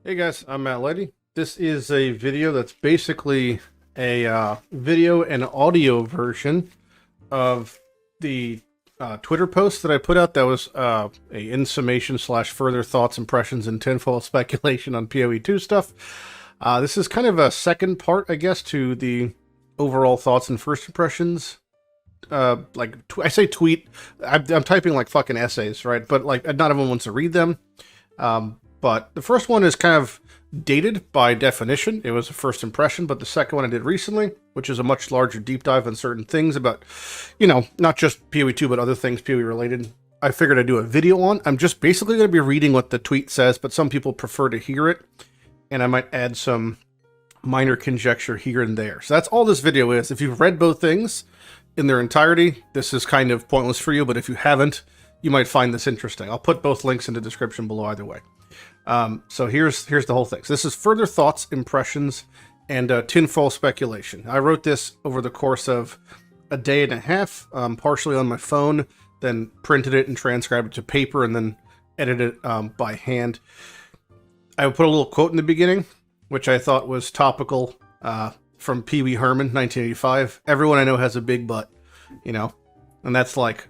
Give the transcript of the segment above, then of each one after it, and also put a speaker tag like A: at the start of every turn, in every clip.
A: Hey guys, I'm Matt Lighty. This is a video that's basically a video and audio version of the Twitter post that I put out that was a in summation slash further thoughts, impressions, and tinfoil speculation on POE2 stuff. This is kind of a second part, I guess, to the overall thoughts and first impressions. I say tweet, I'm typing like fucking essays, right? But like not everyone wants to read them. But the first one is kind of dated by definition. It was a first impression, but the second one I did recently, which is a much larger deep dive on certain things about, not just PoE2, but other things PoE related, I figured I'd do a video on. I'm just basically going to be reading what the tweet says, but some people prefer to hear it, and I might add some minor conjecture here and there. So that's all this video is. If you've read both things in their entirety, this is kind of pointless for you, but if you haven't, you might find this interesting. I'll put both links in the description below either way. So here's the whole thing. So this is further thoughts, impressions, and tinfoil speculation. I wrote this over the course of a day and a half, partially on my phone, then printed it and transcribed it to paper, and then edited it by hand. I put a little quote in the beginning, which I thought was topical, from Pee Wee Herman, 1985. Everyone I know has a big butt, and that's like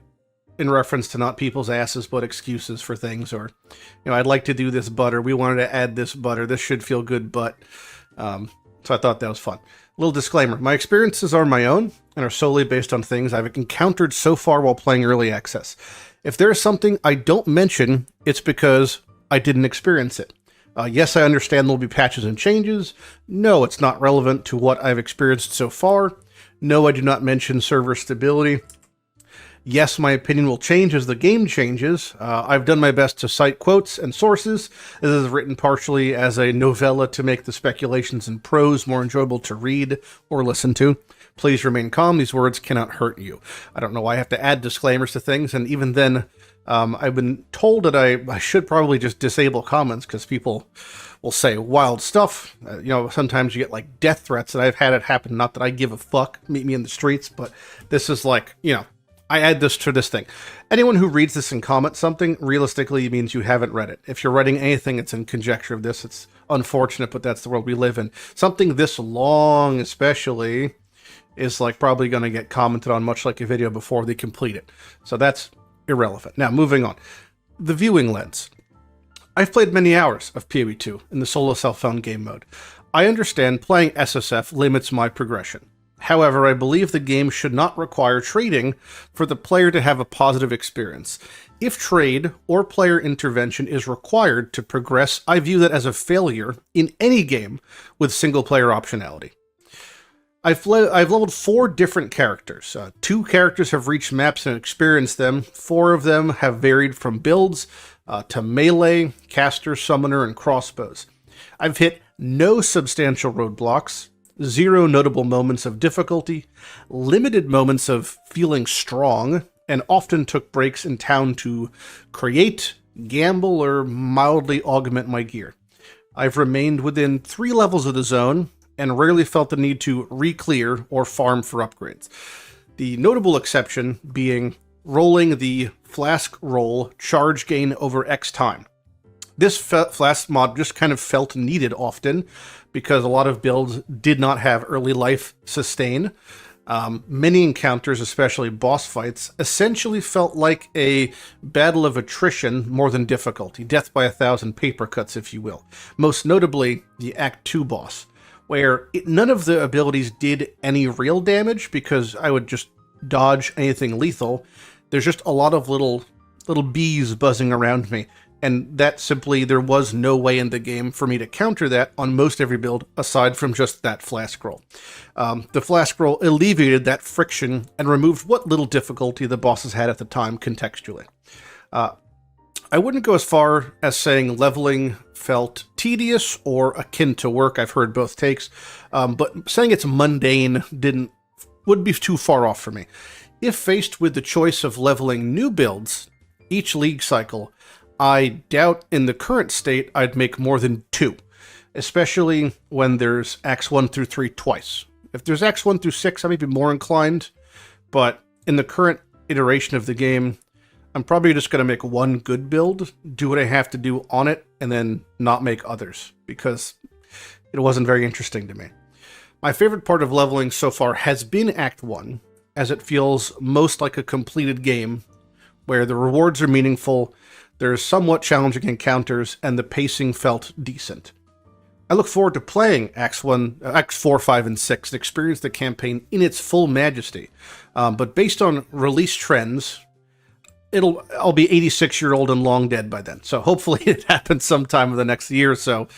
A: in reference to not people's asses, but excuses for things, or, I'd like to do this butter. We wanted to add this butter. This should feel good, but, so I thought that was fun. Little disclaimer. My experiences are my own and are solely based on things I've encountered so far while playing early access. If there's something I don't mention, it's because I didn't experience it. Yes, I understand there'll be patches and changes. No, it's not relevant to what I've experienced so far. No, I do not mention server stability. Yes, my opinion will change as the game changes. I've done my best to cite quotes and sources. This is written partially as a novella to make the speculations in prose more enjoyable to read or listen to. Please remain calm. These words cannot hurt you. I don't know why I have to add disclaimers to things, and even then, I've been told that I should probably just disable comments because people will say wild stuff. Sometimes you get like death threats, and I've had it happen. Not that I give a fuck. Meet me in the streets, but this is like, I add this to this thing. Anyone who reads this and comments something, realistically, means you haven't read it. If you're writing anything that's in conjecture of this, it's unfortunate, but that's the world we live in. Something this long, especially, is like probably going to get commented on, much like a video before they complete it. So that's irrelevant. Now, moving on. The viewing lens. I've played many hours of PoE2 in the solo self-found game mode. I understand playing SSF limits my progression. However, I believe the game should not require trading for the player to have a positive experience. If trade or player intervention is required to progress, I view that as a failure in any game with single-player optionality. I've leveled 4 different characters. 2 characters have reached maps and experienced them. 4 of them have varied from builds to melee, caster, summoner, and crossbows. I've hit no substantial roadblocks, 0 notable moments of difficulty, limited moments of feeling strong, and often took breaks in town to create, gamble, or mildly augment my gear. I've remained within 3 levels of the zone, and rarely felt the need to re-clear or farm for upgrades. The notable exception being rolling the flask roll charge gain over X time. This flask mod just kind of felt needed often because a lot of builds did not have early life sustain. Many encounters, especially boss fights, essentially felt like a battle of attrition more than difficulty. Death by 1,000 paper cuts, if you will. Most notably, the Act 2 boss, where none of the abilities did any real damage because I would just dodge anything lethal. There's just a lot of little bees buzzing around me. And that simply, there was no way in the game for me to counter that on most every build, aside from just that flask roll. The flask roll alleviated that friction and removed what little difficulty the bosses had at the time contextually. I wouldn't go as far as saying leveling felt tedious or akin to work. I've heard both takes, but saying it's mundane would be too far off for me. If faced with the choice of leveling new builds each league cycle, I doubt in the current state I'd make more than 2, especially when there's Acts 1 through 3 twice. If there's Acts 1 through 6, I may be more inclined, but in the current iteration of the game, I'm probably just going to make one good build, do what I have to do on it, and then not make others, because it wasn't very interesting to me. My favorite part of leveling so far has been Act 1, as it feels most like a completed game, where the rewards are meaningful, there's somewhat challenging encounters, and the pacing felt decent. I look forward to playing Acts 4, 5, and 6 and experience the campaign in its full majesty. But based on release trends, I'll be 86-year-old and long dead by then. So hopefully it happens sometime in the next year or so,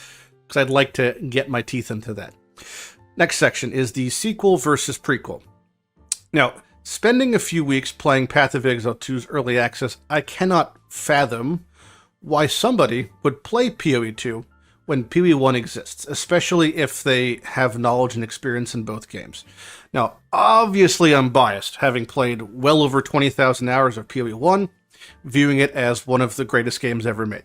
A: because I'd like to get my teeth into that. Next section is the sequel versus prequel. Now, spending a few weeks playing Path of Exile 2's early access, I cannot fathom why somebody would play PoE2 when PoE1 exists, especially if they have knowledge and experience in both games. Now, obviously I'm biased, having played well over 20,000 hours of PoE1, viewing it as one of the greatest games ever made.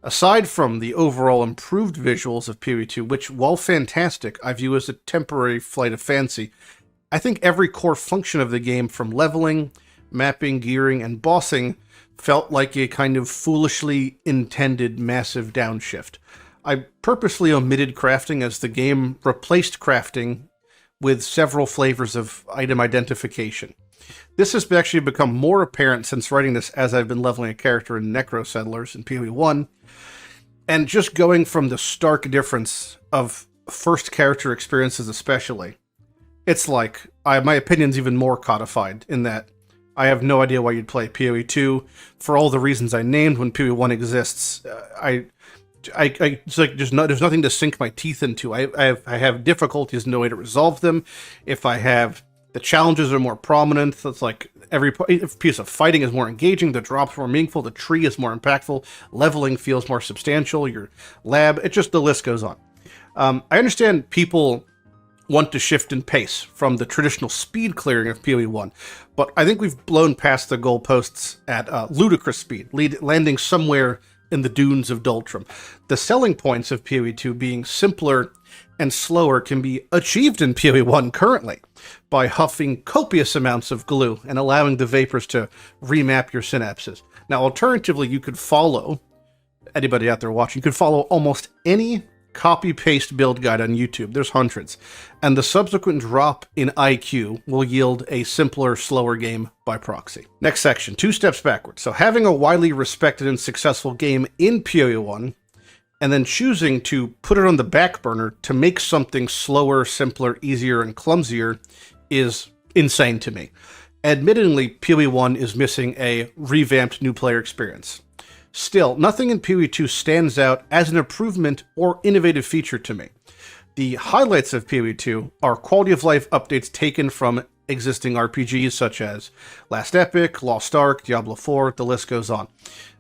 A: Aside from the overall improved visuals of PoE2, which, while fantastic, I view as a temporary flight of fancy, I think every core function of the game, from leveling, mapping, gearing, and bossing, felt like a kind of foolishly intended massive downshift. I purposely omitted crafting as the game replaced crafting with several flavors of item identification. This has actually become more apparent since writing this as I've been leveling a character in Necro Settlers in PoE1, and just going from the stark difference of first character experiences especially, it's like, my opinion's even more codified in that I have no idea why you'd play PoE2 for all the reasons I named when PoE1 exists. It's like there's nothing to sink my teeth into. I have difficulties, no way to resolve them. If the challenges are more prominent, it's like every piece of fighting is more engaging, the drops more meaningful, the tree is more impactful, leveling feels more substantial, your lab, the list goes on. I understand people want to shift in pace from the traditional speed clearing of PoE1, but I think we've blown past the goalposts at ludicrous speed, landing somewhere in the dunes of Dultrum. The selling points of PoE2 being simpler and slower can be achieved in PoE1 currently by huffing copious amounts of glue and allowing the vapors to remap your synapses. Now, alternatively, you could follow, anybody out there watching, you could follow almost any copy-paste build guide on YouTube. There's hundreds. And the subsequent drop in IQ will yield a simpler, slower game by proxy. Next section, 2 steps backwards. So having a widely respected and successful game in PoE1, and then choosing to put it on the back burner to make something slower, simpler, easier, and clumsier is insane to me. Admittedly, PoE1 is missing a revamped new player experience. Still, nothing in PoE2 stands out as an improvement or innovative feature to me. The highlights of PoE2 are quality of life updates taken from existing RPGs such as Last Epic, Lost Ark, Diablo 4, the list goes on.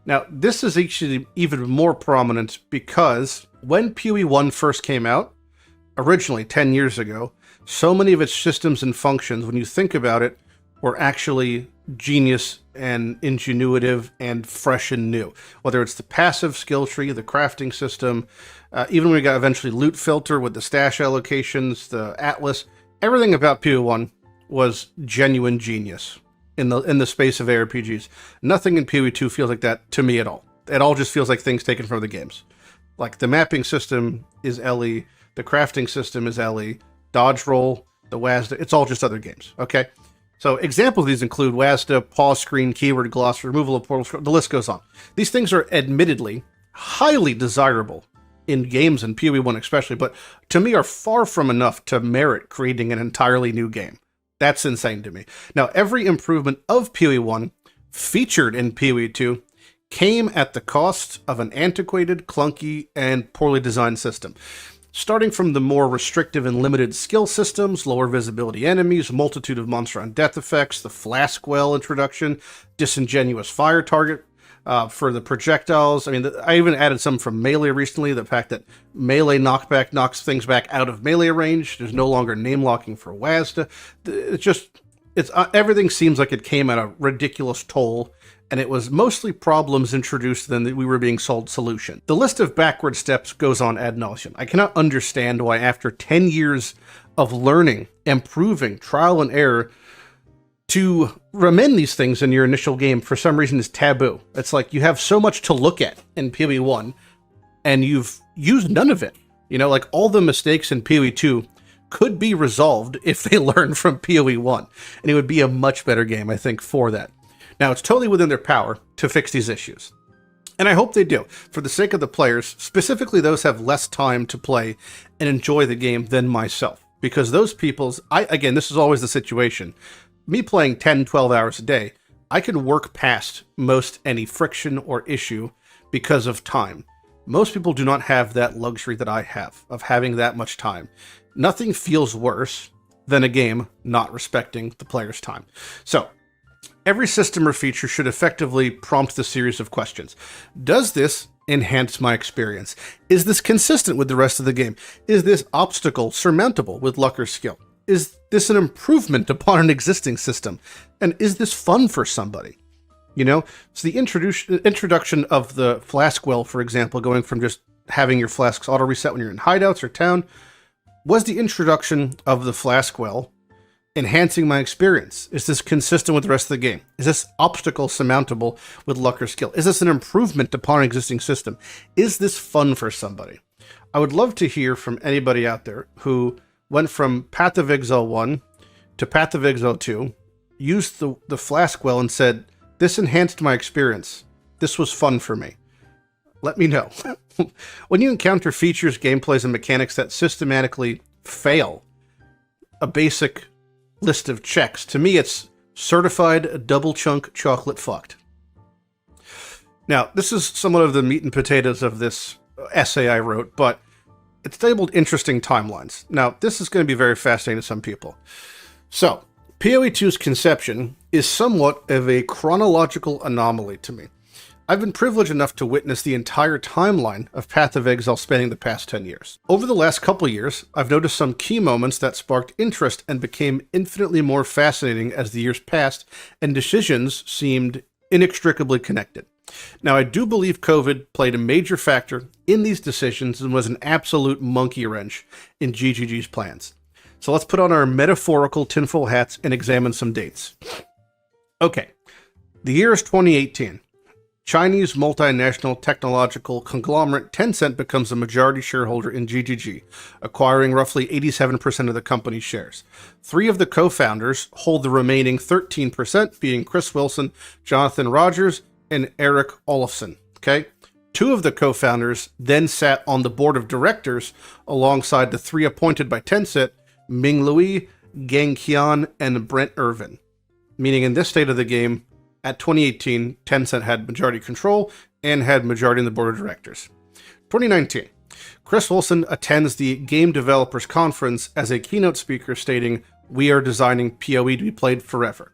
A: Now, this is actually even more prominent because when PoE1 first came out, originally 10 years ago, so many of its systems and functions, when you think about it, were actually genius and ingenuitive and fresh and new. Whether it's the passive skill tree, the crafting system, even when we got eventually loot filter with the stash allocations, the atlas, everything about PoE1 was genuine genius in the space of ARPGs. Nothing in PoE2 feels like that to me at all. It all just feels like things taken from the games. Like the mapping system is LE, the crafting system is LE, dodge roll, the WASD, it's all just other games, okay? So examples of these include WASD, pause screen, keyword gloss, removal of portal scroll, the list goes on. These things are admittedly highly desirable in games and PoE1 especially, but to me are far from enough to merit creating an entirely new game. That's insane to me. Now, every improvement of PoE1 featured in PoE2 came at the cost of an antiquated, clunky, and poorly designed system. Starting from the more restrictive and limited skill systems, lower visibility enemies, multitude of monster on death effects, the flask well introduction, disingenuous fire target for the projectiles. I mean, I even added some from melee recently, the fact that melee knockback knocks things back out of melee range. There's no longer name locking for WASD. Everything seems like it came at a ridiculous toll, and it was mostly problems introduced than that we were being sold solution. The list of backward steps goes on ad nauseum. I cannot understand why after 10 years of learning, improving, trial and error, to amend these things in your initial game for some reason is taboo. It's like you have so much to look at in PoE1 and you've used none of it. You know, like all the mistakes in PoE2 could be resolved if they learn from PoE1, and it would be a much better game, I think, for that. Now, it's totally within their power to fix these issues, and I hope they do, for the sake of the players, specifically those who have less time to play and enjoy the game than myself, because those people's, again, this is always the situation. Me playing 10, 12 hours a day, I can work past most any friction or issue because of time. Most people do not have that luxury that I have of having that much time. Nothing feels worse than a game not respecting the player's time. So, every system or feature should effectively prompt the series of questions. Does this enhance my experience? Is this consistent with the rest of the game? Is this obstacle surmountable with luck or skill? Is this an improvement upon an existing system? And is this fun for somebody? You know, so the introduction of the flask well, for example, going from just having your flasks auto reset when you're in hideouts or town, was the introduction of the flask well enhancing my experience? Is this consistent with the rest of the game? Is this obstacle surmountable with luck or skill? Is this an improvement upon an existing system? Is this fun for somebody? I would love to hear from anybody out there who went from Path of Exile 1 to Path of Exile 2, used the flask well and said, this enhanced my experience. This was fun for me. Let me know. When you encounter features, gameplays, and mechanics that systematically fail a basic list of checks, to me it's certified double chunk chocolate fucked. Now, this is somewhat of the meat and potatoes of this essay I wrote, but it's labeled interesting timelines. Now, this is going to be very fascinating to some people. So, PoE2's conception is somewhat of a chronological anomaly to me. I've been privileged enough to witness the entire timeline of Path of Exile spanning the past 10 years. Over the last couple years, I've noticed some key moments that sparked interest and became infinitely more fascinating as the years passed and decisions seemed inextricably connected. Now, I do believe COVID played a major factor in these decisions and was an absolute monkey wrench in GGG's plans. So let's put on our metaphorical tinfoil hats and examine some dates. Okay, the year is 2018. Chinese multinational technological conglomerate Tencent becomes a majority shareholder in GGG, acquiring roughly 87% of the company's shares. 3 of the co-founders hold the remaining 13%, being Chris Wilson, Jonathan Rogers, and Eric Olofsson. Okay? 2 of the co-founders then sat on the board of directors alongside the 3 appointed by Tencent, Ming Lui, Gang Qian, and Brent Irvin. Meaning in this state of the game, at 2018, Tencent had majority control and had majority in the board of directors. 2019, Chris Wilson attends the Game Developers Conference as a keynote speaker stating, "We are designing PoE to be played forever."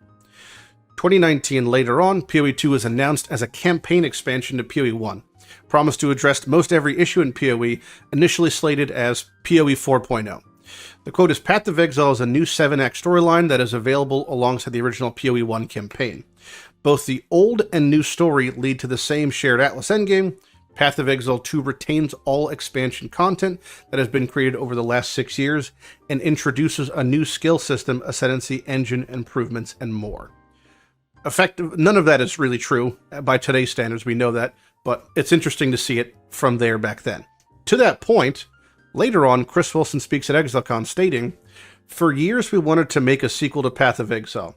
A: 2019, later on, PoE2 is announced as a campaign expansion to PoE1, promised to address most every issue in PoE, initially slated as PoE 4.0. The quote is, Path of Exile is a new 7-act storyline that is available alongside the original PoE1 campaign. Both the old and new story lead to the same shared Atlas endgame. Path of Exile 2 retains all expansion content that has been created over the last 6 years and introduces a new skill system, ascendancy, engine improvements, and more. None of that is really true by today's standards, we know that, but it's interesting to see it from there back then. To that point, later on, Chris Wilson speaks at ExileCon stating, "For years we wanted to make a sequel to Path of Exile.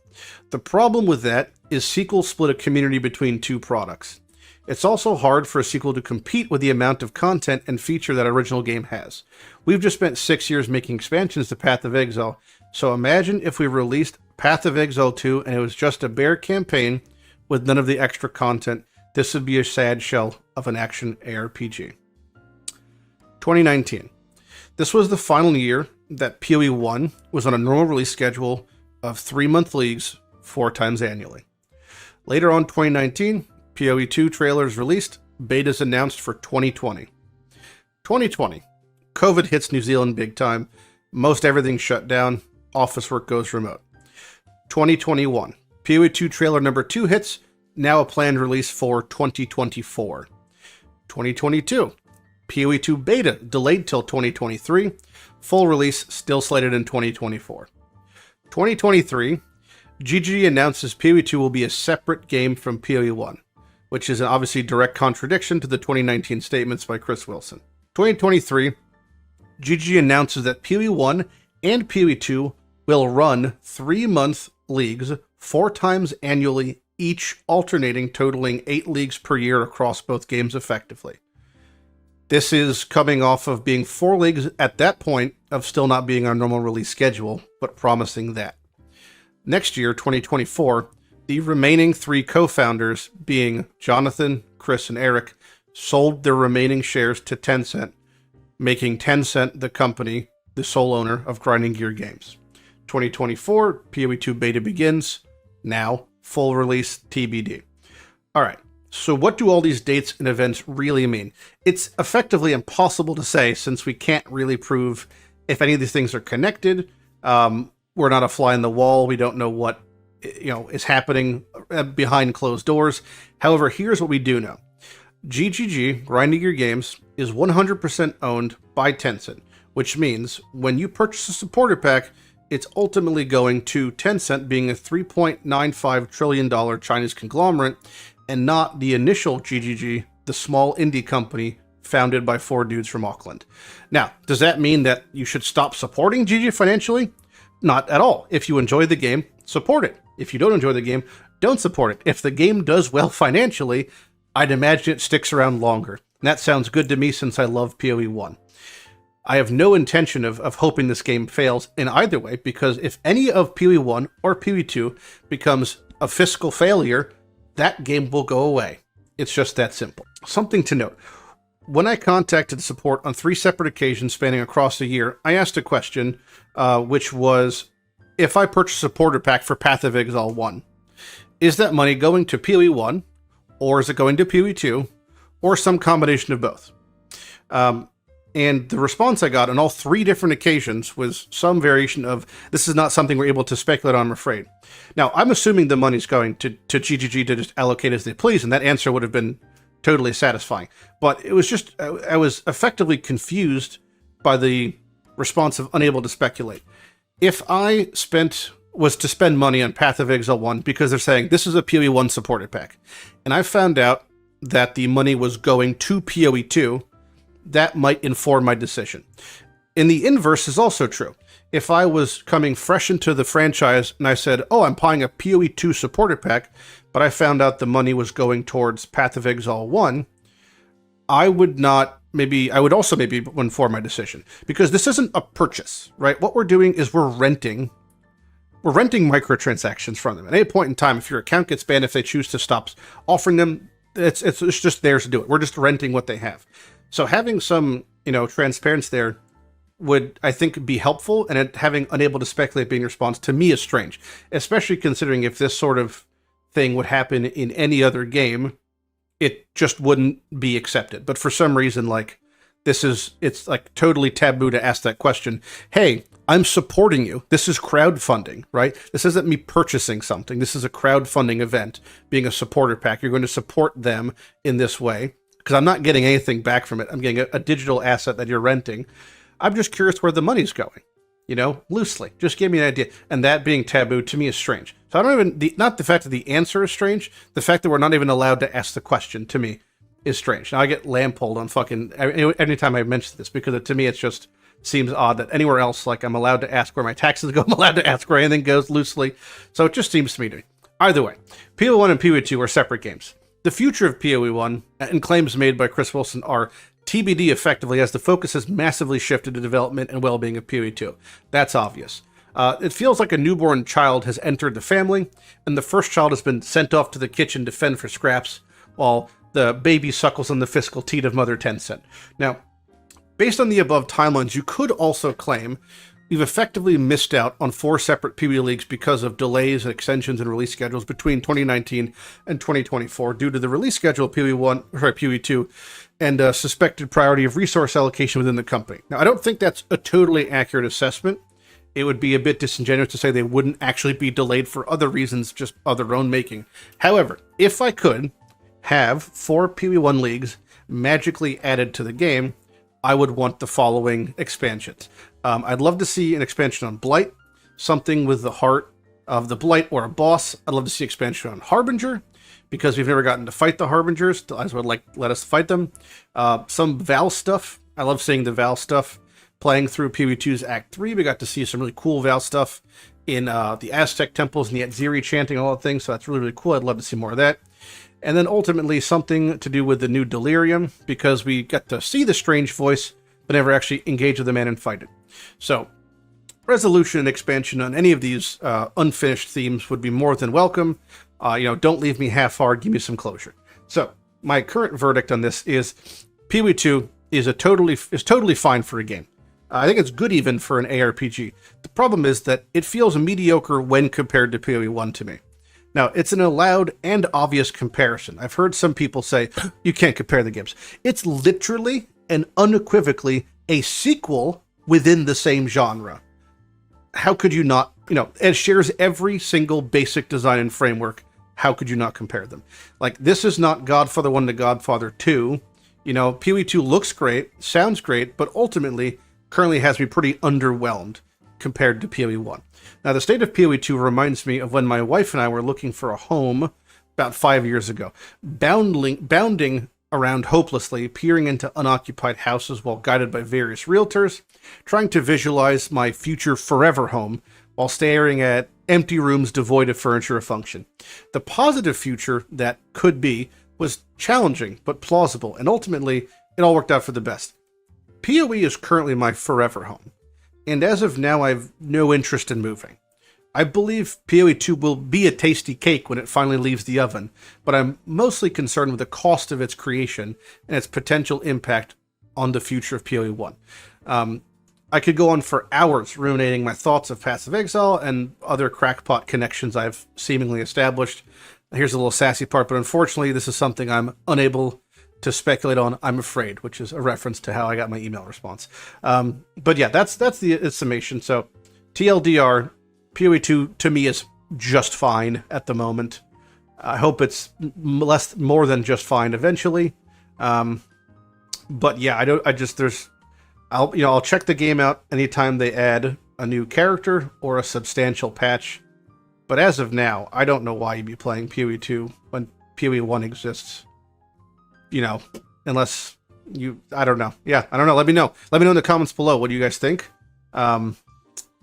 A: The problem with that is sequels split a community between 2 products. It's also hard for a sequel to compete with the amount of content and feature that original game has. We've just spent 6 years making expansions to Path of Exile, so imagine if we released Path of Exile 2 and it was just a bare campaign with none of the extra content. This would be a sad shell of an action ARPG." 2019. This was the final year that PoE1 was on a normal release schedule of 3-month leagues 4 times annually. Later on 2019, PoE2 trailers released, betas announced for 2020. 2020, COVID hits New Zealand big time, most everything shut down, office work goes remote. 2021, PoE2 trailer number 2 hits, now a planned release for 2024. 2022, PoE2 beta delayed till 2023, full release still slated in 2024. 2023, GGG announces PoE2 will be a separate game from PoE1, which is an obviously direct contradiction to the 2019 statements by Chris Wilson. 2023, GGG announces that PoE1 and PoE2 will run 3-month leagues 4 times annually, each alternating, totaling 8 leagues per year across both games effectively. This is coming off of being 4 leagues at that point of still not being our normal release schedule, but promising that. Next year, 2024, the remaining 3 co-founders, being Jonathan, Chris, and Eric, sold their remaining shares to Tencent, making Tencent the company, the sole owner of Grinding Gear Games. 2024, PoE2 beta begins. Now, full release TBD. All right, so what do all these dates and events really mean? It's effectively impossible to say since we can't really prove if any of these things are connected. We're not a fly in the wall. We don't know what is happening behind closed doors. However, here's what we do know. GGG, Grinding Gear Games, is 100% owned by Tencent, which means when you purchase a supporter pack, it's ultimately going to Tencent, being a $3.95 trillion Chinese conglomerate, and not the initial GGG, the small indie company founded by 4 dudes from Auckland. Now, does that mean that you should stop supporting GGG financially? Not at all. If you enjoy the game, support it. If you don't enjoy the game, don't support it. If the game does well financially, I'd imagine it sticks around longer. And that sounds good to me since I love PoE1. I have no intention of hoping this game fails in either way, because if any of PoE1 or PoE2 becomes a fiscal failure, that game will go away. It's just that simple. Something to note. When I contacted support on 3 separate occasions spanning across a year, I asked a question, which was, if I purchase a supporter pack for Path of Exile 1, is that money going to PoE1, or is it going to PoE2, or some combination of both? And the response I got on all 3 different occasions was some variation of, this is not something we're able to speculate on, I'm afraid. Now, I'm assuming the money's going to GGG to just allocate as they please, and that answer would have been totally satisfying. But it was just, I was effectively confused by the response of unable to speculate. If I was to spend money on Path of Exile 1 because they're saying this is a PoE1 supported pack, and I found out that the money was going to PoE2, that might inform my decision. And the inverse is also true. If I was coming fresh into the franchise and I said, oh, I'm buying a PoE2 supporter pack, but I found out the money was going towards Path of Exile 1, I would also maybe inform my decision. Because this isn't a purchase, right? What we're doing is we're renting microtransactions from them. At any point in time, if your account gets banned, if they choose to stop offering them, it's just theirs to do it. We're just renting what they have. So having some, transparency there would, I think, be helpful, and having unable to speculate being a response to me is strange, especially considering if this sort of thing would happen in any other game, it just wouldn't be accepted. But for some reason, it's like totally taboo to ask that question. Hey, I'm supporting you. This is crowdfunding, right? This isn't me purchasing something. This is a crowdfunding event, being a supporter pack. You're going to support them in this way, because I'm not getting anything back from it. I'm getting a digital asset that you're renting. I'm just curious where the money's going, loosely. Just give me an idea. And that being taboo to me is strange. So I don't even, not the fact that the answer is strange, the fact that we're not even allowed to ask the question to me is strange. Now I get lampolled on fucking, anytime I mention this, because to me it just seems odd that anywhere else, I'm allowed to ask where my taxes go, I'm allowed to ask where anything goes loosely. So it just seems to me to me. Either way, PoE1 and PoE2 are separate games. The future of PoE1 and claims made by Chris Wilson are TBD effectively, as the focus has massively shifted to development and well-being of PoE2. That's obvious. It feels like a newborn child has entered the family, and the first child has been sent off to the kitchen to fend for scraps, while the baby suckles on the fiscal teat of Mother Tencent. Now, based on the above timelines, you could also claim we've effectively missed out on 4 separate PoE leagues because of delays and extensions and release schedules between 2019 and 2024 due to the release schedule of PoE2 and a suspected priority of resource allocation within the company. Now, I don't think that's a totally accurate assessment. It would be a bit disingenuous to say they wouldn't actually be delayed for other reasons, just of their own making. However, if I could have 4 PoE1 leagues magically added to the game, I would want the following expansions. I'd love to see an expansion on Blight, something with the heart of the Blight or a boss. I'd love to see expansion on Harbinger, because we've never gotten to fight the Harbingers. I would like let us fight them. Some Val stuff. I love seeing the Val stuff. Playing through POE2's Act 3, we got to see some really cool Val stuff in the Aztec temples and the Atziri chanting, all that things, so that's really, really cool. I'd love to see more of that. And then ultimately something to do with the new Delirium, because we got to see the strange voice, but never actually engage with the man and fight it. So, resolution and expansion on any of these unfinished themes would be more than welcome. Don't leave me half-hard, give me some closure. So, my current verdict on this is POE2 is totally fine for a game. I think it's good even for an ARPG. The problem is that it feels mediocre when compared to POE1 to me. Now, it's an allowed and obvious comparison. I've heard some people say, you can't compare the games. It's literally and unequivocally a sequel within the same genre. How could you not, it shares every single basic design and framework. How could you not compare them? Like, this is not Godfather 1 to Godfather 2. POE2 looks great, sounds great, but ultimately currently has me pretty underwhelmed compared to POE1. Now, the state of POE2 reminds me of when my wife and I were looking for a home about 5 years ago, bounding around hopelessly, peering into unoccupied houses while guided by various realtors, trying to visualize my future forever home while staring at empty rooms devoid of furniture or function. The positive future that could be was challenging but plausible, and ultimately it all worked out for the best. POE is currently my forever home, and as of now I have no interest in moving. I believe POE2 will be a tasty cake when it finally leaves the oven, but I'm mostly concerned with the cost of its creation and its potential impact on the future of POE1. I could go on for hours ruminating my thoughts of Passive Exile and other crackpot connections I've seemingly established. Here's a little sassy part, but unfortunately this is something I'm unable to speculate on, I'm afraid, which is a reference to how I got my email response. But yeah, that's the summation. So TLDR, POE2 to me is just fine at the moment. I hope it's more than just fine eventually. But yeah, I'll check the game out anytime they add a new character or a substantial patch. But as of now, I don't know why you'd be playing POE2 when POE1 exists. Unless I don't know. Yeah, I don't know. Let me know. Let me know in the comments below. What do you guys think?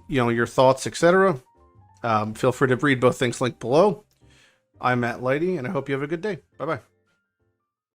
A: Your thoughts, etc. Feel free to read both things linked below. I'm Matt Lighty, and I hope you have a good day. Bye-bye.